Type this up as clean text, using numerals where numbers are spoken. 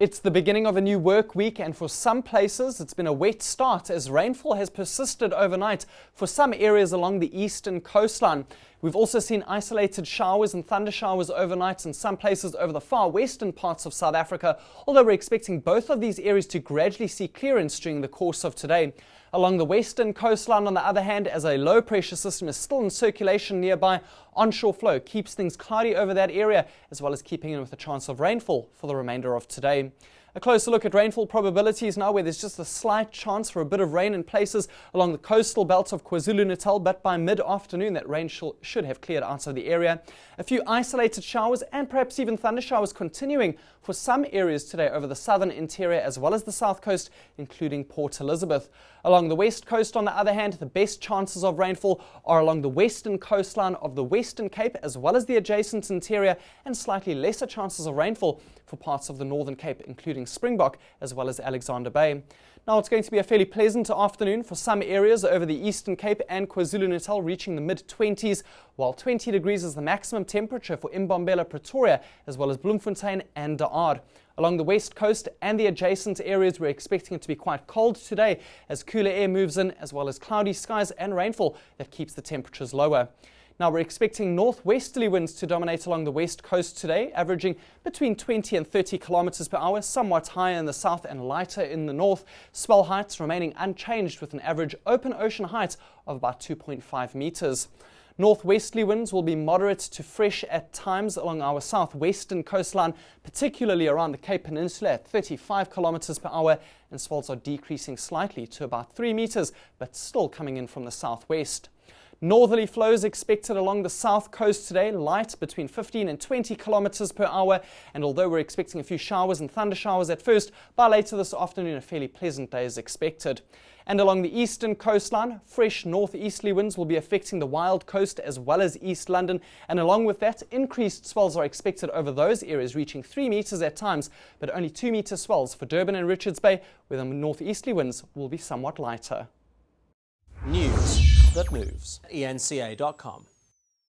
It's the beginning of a new work week, and for some places it's been a wet start as rainfall has persisted overnight for some areas along the eastern coastline. We've also seen isolated showers and thunder showers overnight in some places over the far western parts of South Africa, although we're expecting both of these areas to gradually see clearance during the course of today. Along the western coastline, on the other hand, as a low pressure system is still in circulation nearby, onshore flow keeps things cloudy over that area, as well as keeping in with a chance of rainfall for the remainder of today. A closer look at rainfall probabilities now, where there's just a slight chance for a bit of rain in places along the coastal belt of KwaZulu-Natal, but by mid-afternoon that rain should have cleared out of the area. A few isolated showers and perhaps even thunder showers continuing for some areas today over the southern interior as well as the south coast, including Port Elizabeth. Along the west coast, on the other hand, the best chances of rainfall are along the western coastline of the Western Cape as well as the adjacent interior, and slightly lesser chances of rainfall for parts of the Northern Cape, including Springbok as well as Alexander Bay. Now it's going to be a fairly pleasant afternoon for some areas over the Eastern Cape and KwaZulu-Natal, reaching the mid-20s, while 20 degrees is the maximum temperature for Mbombela, Pretoria, as well as Bloemfontein and De Aard. Along the west coast and the adjacent areas, we're expecting it to be quite cold today as cooler air moves in, as well as cloudy skies and rainfall that keeps the temperatures lower. Now we're expecting northwesterly winds to dominate along the west coast today, averaging between 20 and 30 kilometers per hour, somewhat higher in the south and lighter in the north. Swell heights remaining unchanged with an average open ocean height of about 2.5 meters. Northwesterly winds will be moderate to fresh at times along our southwestern coastline, particularly around the Cape Peninsula at 35 kilometers per hour, and swells are decreasing slightly to about 3 meters, but still coming in from the southwest. Northerly flows expected along the south coast today, light between 15 and 20 kilometers per hour, and although we're expecting a few showers and thunder showers at first, by later this afternoon a fairly pleasant day is expected. And along the eastern coastline, fresh northeasterly winds will be affecting the Wild Coast as well as East London, and along with that, increased swells are expected over those areas, reaching 3 meters at times, but only 2 meter swells for Durban and Richards Bay, where the northeasterly winds will be somewhat lighter. News that moves. eNCA.com